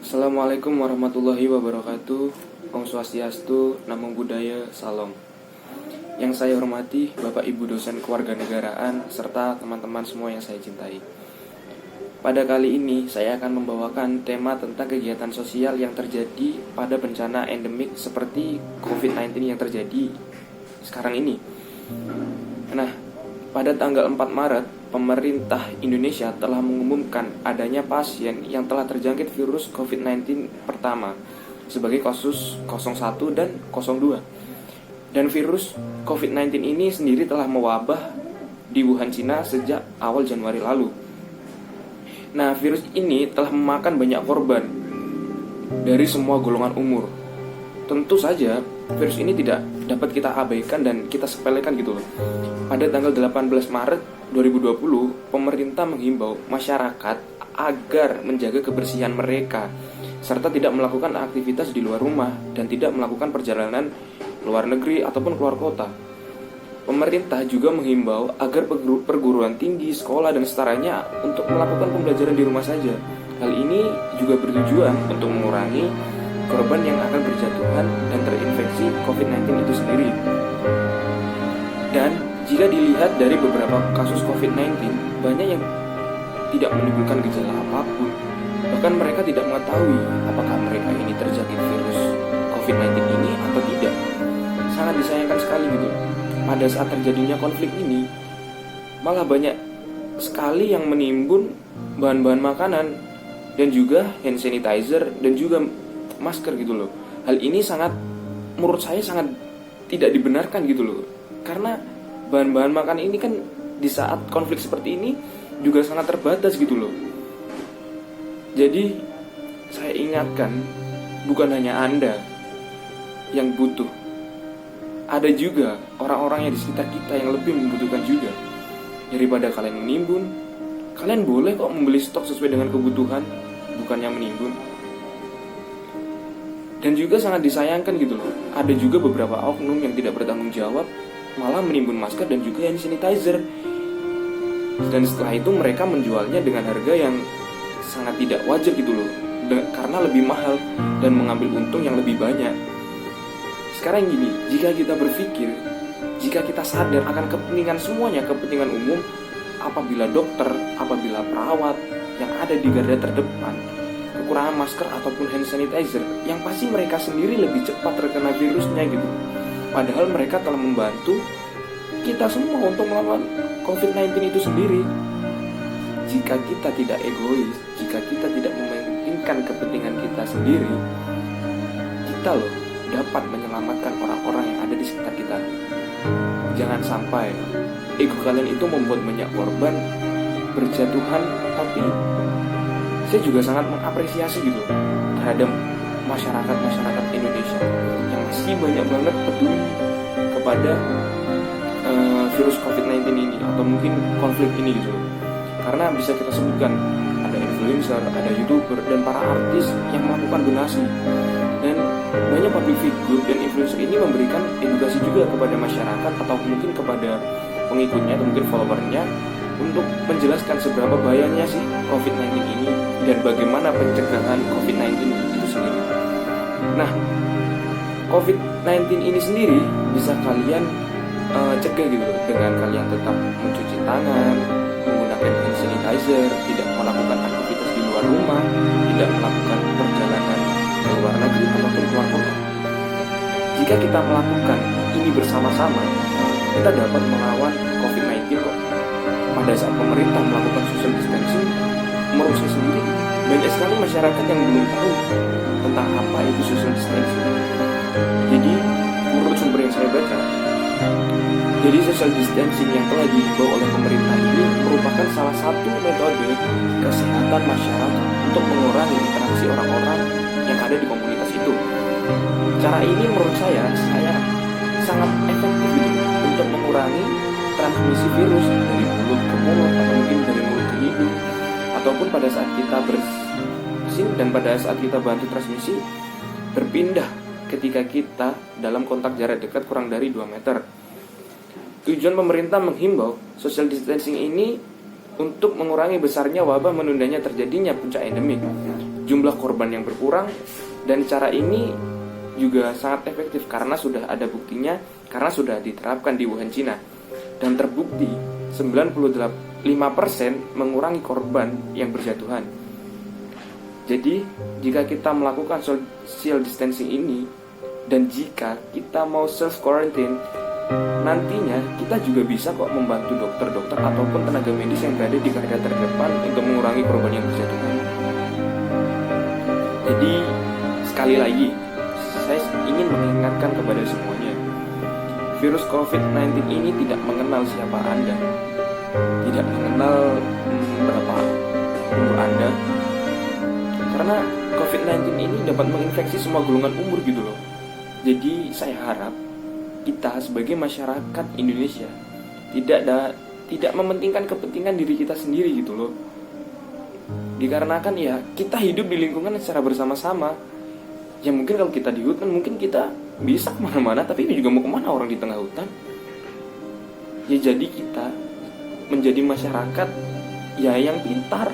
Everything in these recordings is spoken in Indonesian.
Assalamualaikum warahmatullahi wabarakatuh. Om Swastiastu, Namo Buddhaya, Salam. Yang saya hormati Bapak Ibu dosen kewarganegaraan serta teman-teman semua yang saya cintai. Pada kali ini saya akan membawakan tema tentang kegiatan sosial yang terjadi pada bencana endemik seperti COVID-19 yang terjadi sekarang ini. Nah, pada tanggal 4 Maret, pemerintah Indonesia telah mengumumkan adanya pasien yang telah terjangkit virus COVID-19 pertama sebagai kasus 01 dan 02. Dan virus COVID-19 ini sendiri telah mewabah di Wuhan, Cina sejak awal Januari lalu. Nah, virus ini telah memakan banyak korban dari semua golongan umur. Tentu saja virus ini tidak dapat kita abaikan dan kita sepelekan gitu loh. Pada tanggal 18 Maret 2020, pemerintah menghimbau masyarakat agar menjaga kebersihan mereka serta tidak melakukan aktivitas di luar rumah dan tidak melakukan perjalanan luar negeri ataupun keluar kota. Pemerintah juga menghimbau agar perguruan tinggi, sekolah dan setaranya untuk melakukan pembelajaran di rumah saja. Hal ini juga bertujuan untuk mengurangi korban yang akan berjatuhan dan terinfeksi COVID-19 itu sendiri. Dan jika dilihat dari beberapa kasus COVID-19, banyak yang tidak menimbulkan gejala apapun. Bahkan mereka tidak mengetahui apakah mereka ini terjangkit virus COVID-19 ini atau tidak. Sangat disayangkan sekali gitu. Pada saat terjadinya konflik ini, malah banyak sekali yang menimbun bahan-bahan makanan dan juga hand sanitizer dan juga masker gitu loh. Hal ini menurut saya sangat tidak dibenarkan gitu loh. Karena bahan-bahan makanan ini kan di saat konflik seperti ini juga sangat terbatas gitu loh. Jadi saya ingatkan, bukan hanya Anda yang butuh, ada juga orang-orang yang di sekitar kita yang lebih membutuhkan juga. Daripada kalian menimbun, kalian boleh kok membeli stok sesuai dengan kebutuhan, bukannya menimbun. Dan juga sangat disayangkan gitu loh, ada juga beberapa oknum yang tidak bertanggung jawab malah menimbun masker dan juga hand sanitizer. Dan setelah itu mereka menjualnya dengan harga yang sangat tidak wajar gitu loh, karena lebih mahal dan mengambil untung yang lebih banyak. Sekarang gini, jika kita berpikir, jika kita sadar akan kepentingan semuanya, kepentingan umum, apabila dokter, apabila perawat yang ada di garda terdepan kekurangan masker ataupun hand sanitizer, yang pasti mereka sendiri lebih cepat terkena virusnya gitu. Padahal mereka telah membantu kita semua untuk melawan COVID-19 itu sendiri. Jika kita tidak egois, jika kita tidak mementingkan kepentingan kita sendiri, kita loh dapat menyelamatkan orang-orang yang ada di sekitar kita. Jangan sampai ego kalian itu membuat banyak korban berjatuhan. Tapi saya juga sangat mengapresiasi gitu terhadap masyarakat Indonesia yang masih banyak banget peduli kepada virus COVID-19 ini atau mungkin konflik ini gitu. Karena bisa kita sebutkan ada influencer, ada YouTuber dan para artis yang melakukan donasi. Dan banyak public figure dan influencer ini memberikan edukasi juga kepada masyarakat atau mungkin kepada pengikutnya atau mungkin followernya untuk menjelaskan seberapa bahayanya sih COVID-19 ini dan bagaimana pencegahan COVID-19 itu sendiri. Nah, COVID-19 ini sendiri bisa kalian cegah gitu dengan kalian tetap mencuci tangan, menggunakan hand sanitizer, tidak melakukan aktivitas di luar rumah, tidak melakukan perjalanan ke luar negeri ataupun keluar kota. Jika kita melakukan ini bersama-sama, kita dapat melawan COVID-19 kok. Pada saat pemerintah melakukan social distancing, menurut saya sendiri banyak sekali masyarakat yang belum tahu tentang apa itu social distancing. Jadi menurut sumber yang saya baca, jadi social distancing yang telah dihimbau oleh pemerintah ini merupakan salah satu metode kesehatan masyarakat untuk mengurangi interaksi orang-orang yang ada di komunitas itu. Cara ini menurut saya sangat efektif gitu untuk mengurangi transmisi virus dari mulut ke mulut atau mungkin dari mulut ke hidung, ataupun pada saat kita bersin dan pada saat kita bantu transmisi berpindah ketika kita dalam kontak jarak dekat kurang dari 2 meter. Tujuan pemerintah menghimbau social distancing ini untuk mengurangi besarnya wabah menundanya terjadinya puncak endemik. jumlah korban yang berkurang. Dan cara ini juga sangat efektif karena sudah ada buktinya, karena sudah diterapkan di Wuhan, Cina. Dan terbukti 95% mengurangi korban yang berjatuhan. Jadi jika kita melakukan social distancing ini, dan jika kita mau self quarantine, nantinya kita juga bisa kok membantu dokter-dokter ataupun tenaga medis yang berada di garda terdepan untuk mengurangi korban yang berjatuhan. Jadi sekali lagi, saya ingin mengingatkan kepada semuanya, virus COVID-19 ini tidak mengenal siapa Anda, tidak mengenal berapa umur Anda, karena COVID-19 ini dapat menginfeksi semua golongan umur gitu loh. Jadi saya harap kita sebagai masyarakat Indonesia tidak mementingkan kepentingan diri kita sendiri gitu loh. Dikarenakan ya kita hidup di lingkungan secara bersama-sama. Ya mungkin kalau kita di hutan mungkin kita bisa kemana-mana, tapi ini juga mau kemana orang di tengah hutan. Ya jadi kita menjadi masyarakat ya yang pintar,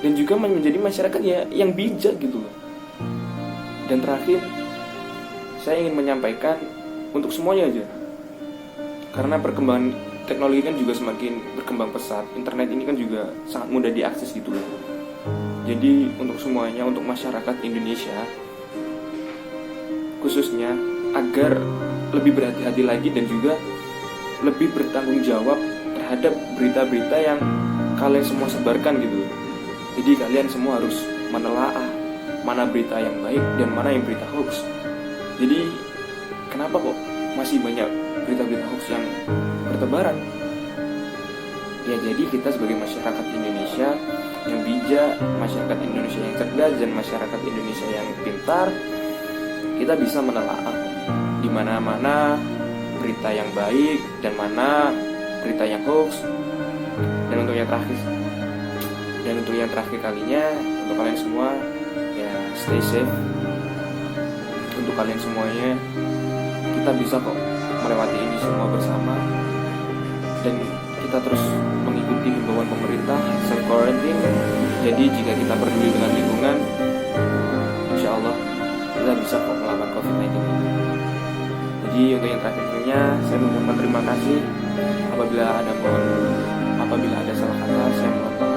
dan juga menjadi masyarakat ya yang bijak gitu loh. Dan terakhir, saya ingin menyampaikan untuk semuanya aja, karena perkembangan teknologi kan juga semakin berkembang pesat. Internet ini kan juga sangat mudah diakses gitu loh. Jadi untuk semuanya, untuk masyarakat Indonesia khususnya, agar lebih berhati-hati lagi dan juga lebih bertanggung jawab terhadap berita-berita yang kalian semua sebarkan gitu. Jadi kalian semua harus menelaah mana berita yang baik dan mana yang berita hoax. Jadi kenapa kok masih banyak berita-berita hoax yang bertebaran? Ya jadi kita sebagai masyarakat Indonesia yang bijak, masyarakat Indonesia yang cerdas, dan masyarakat Indonesia yang pintar, kita bisa menelaah di mana-mana berita yang baik dan mana berita yang hoax. Dan untuk yang terakhir kalinya, untuk kalian semua ya stay safe. Untuk kalian semuanya, kita bisa kok melewati ini semua bersama, dan kita terus mengikuti himbauan pemerintah self quarantine. Jadi jika kita peduli dengan lingkungan, insya Allah kita bisa kok melawan COVID-19 ini. Jadi untuk yang terakhirnya, saya mengucapkan terima kasih. Apabila ada salah kata, saya mohon maaf.